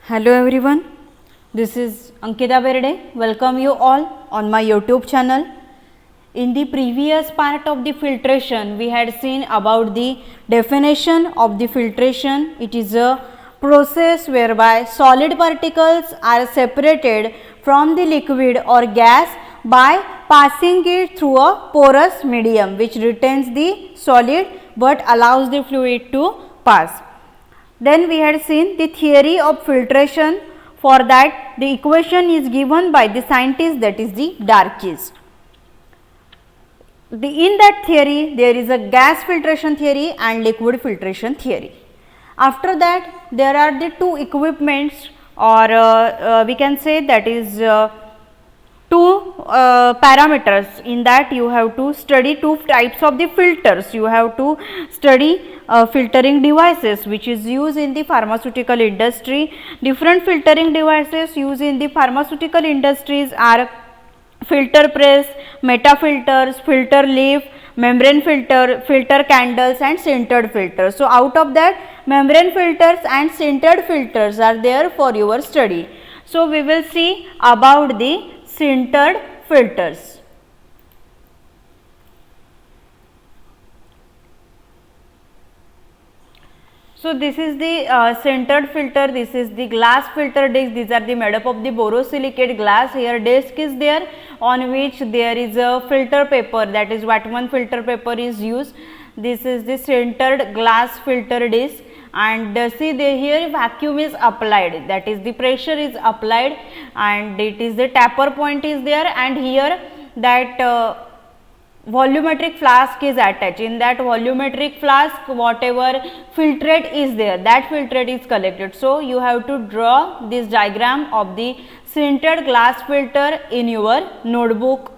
Hello everyone, this is Ankita Berde. Welcome you all on my YouTube channel. In the previous part of the filtration, we had seen about the definition of the filtration. It is a process whereby solid particles are separated from the liquid or gas by passing it through a porous medium which retains the solid but allows the fluid to pass. Then we had seen the theory of filtration. For that, the equation is given by the scientist, that is the Darkis. In that theory, there is a gas filtration theory and liquid filtration theory. After that, there are the two equipments, or we can say that is two parameters. In that you have to study two types of the filters. You have to study filtering devices which is used in the pharmaceutical industry. Different filtering devices used in the pharmaceutical industries are filter press, metafilters, filter leaf, membrane filter, filter candles and sintered filters. So, out of that, membrane filters and sintered filters are there for your study. So, we will see about the sintered filters. So, this is the sintered filter, this is the glass filter disc, these are the made up of the borosilicate glass. Here disc is there on which there is a filter paper, that is Whatman filter paper is used. This is the sintered glass filter disc, and see here vacuum is applied, that is the pressure is applied and it is the taper point is there, and here that volumetric flask is attached. In that volumetric flask, whatever filtrate is there, that filtrate is collected. So, you have to draw this diagram of the sintered glass filter in your notebook.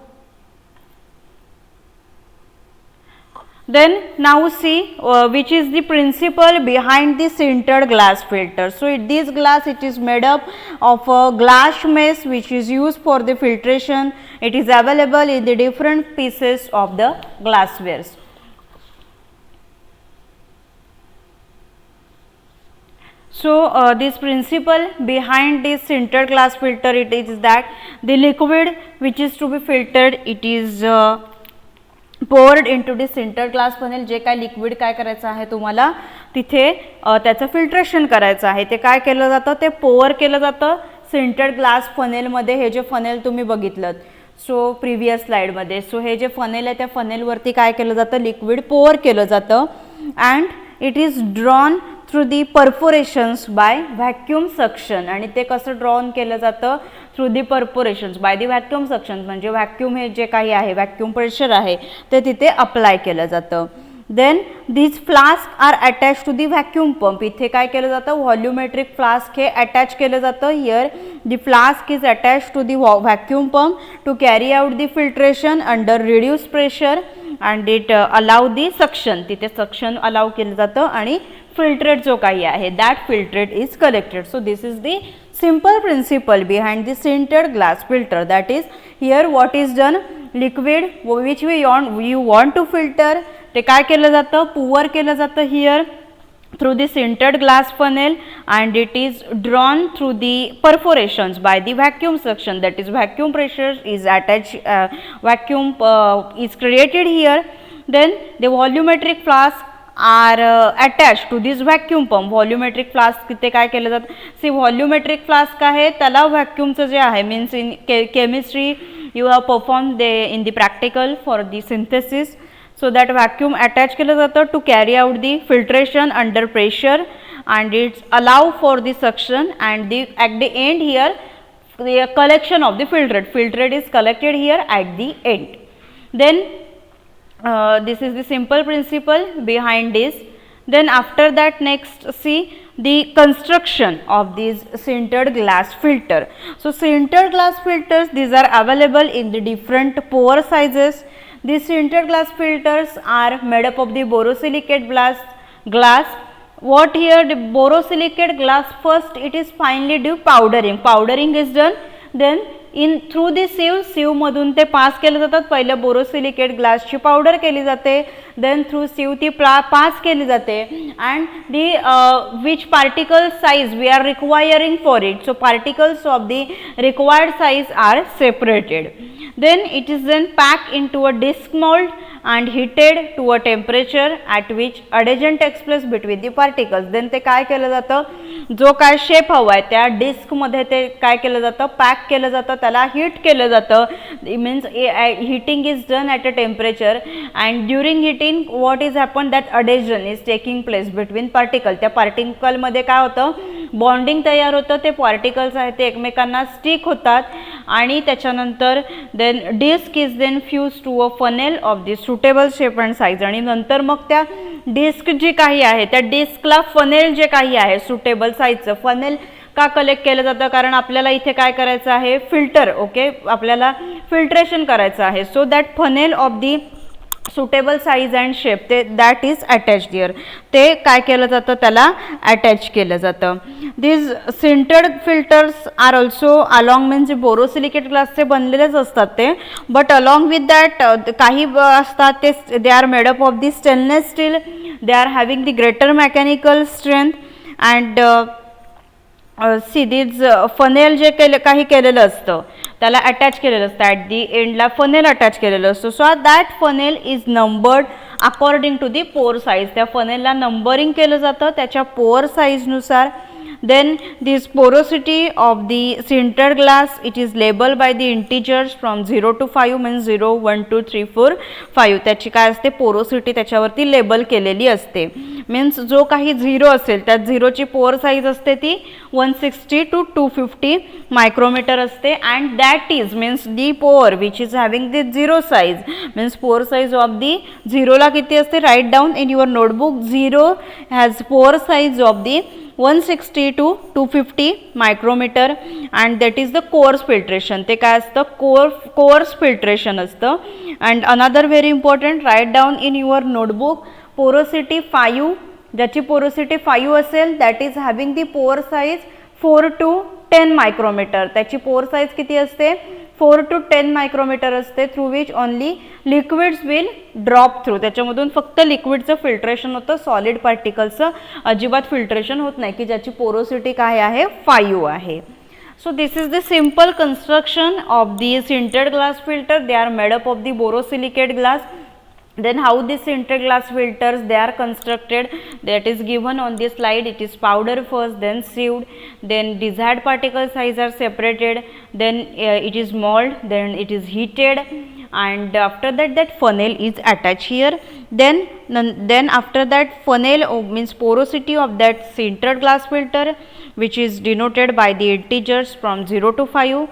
Then now see which is the principle behind the sintered glass filter. So, this glass, it is made up of a glass mesh which is used for the filtration. It is available in the different pieces of the glasswares. So, this principle behind this sintered glass filter, it is that the liquid which is to be filtered, it is poured into the sintered glass funnel. जे काय liquid काय करायचं आहे तुम्हाला तिथे त्याचं filtration करायचं आहे, ते काय केलं जातं, ते पोअर केलं जातं सिंटेड ग्लास फनेल मध्ये. हे जे फनेल तुम्ही बघितलं सो प्रिव्हियस स्लाइड मध्ये, सो हे जे फनेल आहे त्या फनेल वरती काय केलं जातं, लिक्विड पोअर केलं जातं and it is drawn through the perforations by vacuum suction. आणि ते कसं ड्रॉन केलं जातं, through the perforations by the vacuum suction, म्हणजे व्हॅक्यूम हे जे काही आहे व्हॅक्यूम प्रेशर आहे ते तिथे अप्लाय केलं जातं. Then this flask are attach to the vacuum pump. इथे काय केलं जातं, व्हॉल्युमेट्रिक फ्लास्क हे अटॅच केलं जातं. Here the flask is attach to the vacuum pump to carry out the filtration under reduce pressure and it allow the suction. तिथे suction allow केलं जातं आणि filtrate जो काही आहे that filtrate is collected. So, this is the simple principle behind the sintered glass filter. That is, here what is done, liquid which you want to filter ते काय केलं जातं, pour केलं जातं here through the sintered glass funnel and it is drawn through the perforations by the vacuum suction, that is vacuum pressure is attached, vacuum is created here. Then the volumetric flask are attached to this vacuum pump. Volumetric flask तिथे काय केलं जातं, सी व्हॉल्युमेट्रिक flask आहे त्याला व्हॅक्यूमचं जे आहे means in chemistry you have perform they in the practical for the synthesis. So that vacuum attach केलं जातं to carry out the filtration under pressure and its allow for the suction and the at the end here the collection of the filtrate is collected here at the end. Then this is the simple principle behind this. Then after that, next see the construction of these sintered glass filter. So, sintered glass filters, these are available in the different pore sizes. These sintered glass filters are made up of the borosilicate glass. What here, the borosilicate glass, first it is finely do powdering is done. Then in through the sieve मधून ते पास केले जातात. पहिले borosilicate ग्लासची powder केली जाते, then through सिव ती पास केली जाते and the which particle size we are requiring for it. So particles of the required size are separated. Then it is then packed into a disc mold and heated to a temperature at which adhesion takes place between the particles. Then ते काय केलं जातं, जो काय shape हवा आहे त्या disc मध्ये ते काय केलं जातं, पॅक केलं जातं, त्याला हीट केलं जातं. Means heating is done at a temperature and during heating what is happened that adhesion is taking place between particle. त्या पार्टिकल मध्ये काय होतं, बॉन्डिंग तयार होतं, ते पार्टिकल्स आहेत ते एकमेकांना स्टिक होतात आणि त्याच्यानंतर then disc is then fuse to a funnel of the suitable shape and size. आणि नंतर मग त्या डिस्क जी काही आहे त्या डिस्कला फनेल जे काही आहे सुटेबल साईजचं फनेल का कलेक्ट केलं जातं, कारण आपल्याला इथे काय करायचं आहे, फिल्टर. ओके, आपल्याला फिल्ट्रेशन करायचं आहे. So that funnel of the suitable size and shape ते दॅट इज अटॅच्ड हिअर. ते काय केलं जातं, त्याला अटॅच केलं जातं. This sintered filters are also along means जे बोरोसिलिकेट ग्लासचे बनलेलेच असतात ते, बट अलॉंग विथ दॅट काही असतात ते they are made up of the stainless steel. They are having the greater mechanical strength and see these funnel जे काही केलेलं असतं त्याला अटॅच केलेलं असतं, ॲट दी एंडला फनेल अटॅच केलेलं असतं. So that funnel is numbered according to the pore size. त्या फनेलला नंबरिंग केलं जातं त्याच्या पोअर साईजनुसार. Then this porosity of the sintered glass, it is labeled by the integers from 0 to 5 means 0, 1, 2, 3, 4, 5. त्याची काय असते, पोरोसिटी त्याच्यावरती लेबल केलेली असते. मीन्स जो काही 0 असेल त्यात 0ची पोअर साईज असते ती 160 to 250 मायक्रोमीटर असते. And that is means the pore which is having the 0 size means pore size of the 0ला किती असते, write down in your notebook. 0 has pore size of the 160 to 250 micrometre and that is the coarse filtration. ते काय असतं, coarse filtration असतं. And another very important, write down in your notebook porosity 5, ज्याची porosity 5 असेल that is having the pore size 4 to 10 micrometre. त्याची pore size किती असते, 4 to 10 micrometre असते. Through which only liquids will drop through. त्याच्यामधून फक्त लिक्विडचं filtration होतं, solid पार्टिकलचं अजिबात फिल्ट्रेशन होत नाही, की ज्याची पोरोसिटी काय आहे, 5 आहे. So this is the simple construction of the sintered glass filter. They are made up of the borosilicate glass. Then how these sintered glass filters they are constructed, that is given on this slide. It is powder first, then sieved, then desired particle size are separated, then it is mold, then it is heated, and after that that funnel is attached here. Then after that funnel means porosity of that sintered glass filter, which is denoted by the integers from 0 to 5.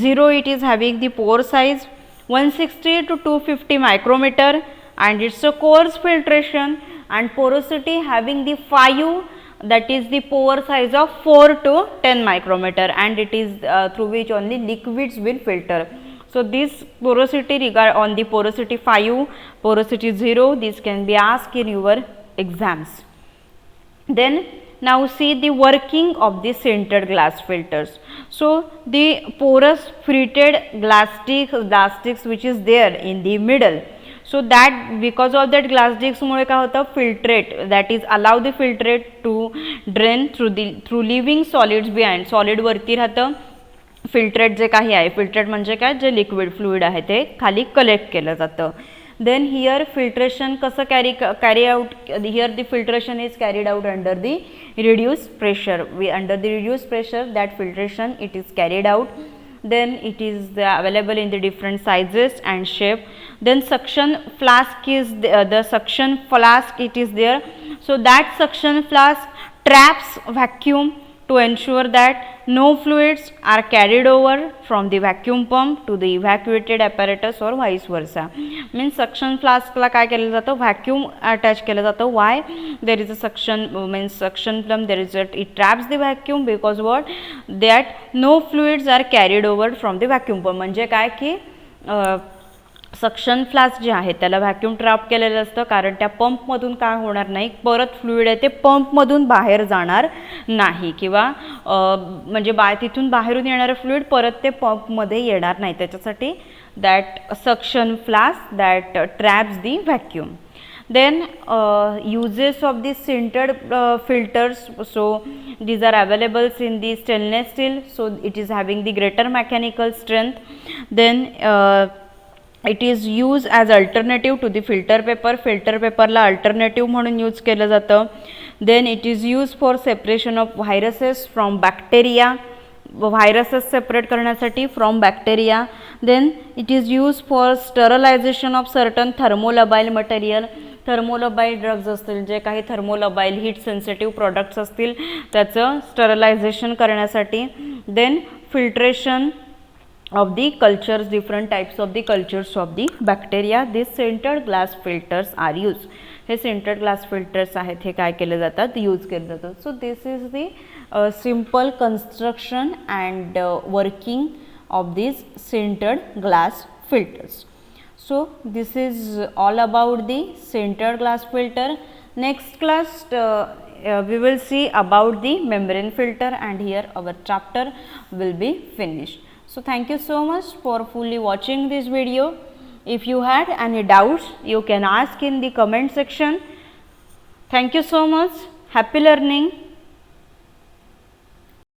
0 it is having the pore size 160 to 250 micrometer and it's a coarse filtration, and porosity having the 5, that is the pore size of 4 to 10 micrometer, and it is through which only liquids will filter. So this porosity regard on the porosity 5, porosity 0, this can be asked in your exams. Then now see the working of the sintered glass filters. So the porous fritted glass discs which is there in the middle, so that because of that glass discs मुळे काय होतं, filtrate, that is allow the filtrate to drain through leaving solids behind. Solid वरती राहतं, filtrate जे काही आहे, filtrate म्हणजे काय, जे liquid fluid आहे ते खाली कलेक्ट केलं जातं. Then here filtration कसं carry out, here the filtration is carried out under the reduced pressure. Under the reduced pressure that filtration it is carried out. Then it is available in the different sizes and shape. Then suction flask is the suction flask it is there. So that suction flask traps vacuum to ensure that no fluids are carried over from the vacuum pump to the evacuated apparatus or vice versa. Means suction flask ला काय केलं जातं, vacuum attach केलं जातं. Why? There is a suction means suction pump, there is it traps the vacuum because what, that no fluids are carried over from the vacuum pump. म्हणजे काय की suction flask जे आहे त्याला व्हॅक्यूम ट्रॅप केलेलं असतं, कारण त्या पंपमधून काय होणार नाही, परत फ्लुइड आहे ते पंपमधून बाहेर जाणार नाही, किंवा म्हणजे तिथून बाहेरून येणारं फ्लुइड परत ते पंपमध्ये येणार नाही. त्याच्यासाठी that suction flask that traps the vacuum. Then uses of the sintered filters. So these are available in the stainless steel, so it is having the greater mechanical strength. Then it is used as alternative to the filter paper. filter paper La alternative म्हणून use केलं जातं. Then it is used for separation of viruses from bacteria. viruses separate करण्यासाठी from bacteria. Then it is used for sterilization of certain thermolabile material. Thermolabile drugs असतील, जे काही थर्मोलबाईल heat sensitive products असतील त्याचं sterilization करण्यासाठी. Then filtration of the cultures, different types of the cultures of the bacteria. These sintered glass filters are used. हे sintered glass filters आहेत, हे काय केले जातात, यूज केले जातात. So this is the simple construction and working of these sintered glass filters. So this is all about the sintered glass filter. Next class we will see about the membrane filter, and here our chapter will be finished. So thank you so much for fully watching this video. If you had any doubts, you can ask in the comment section. Thank you so much. Happy learning.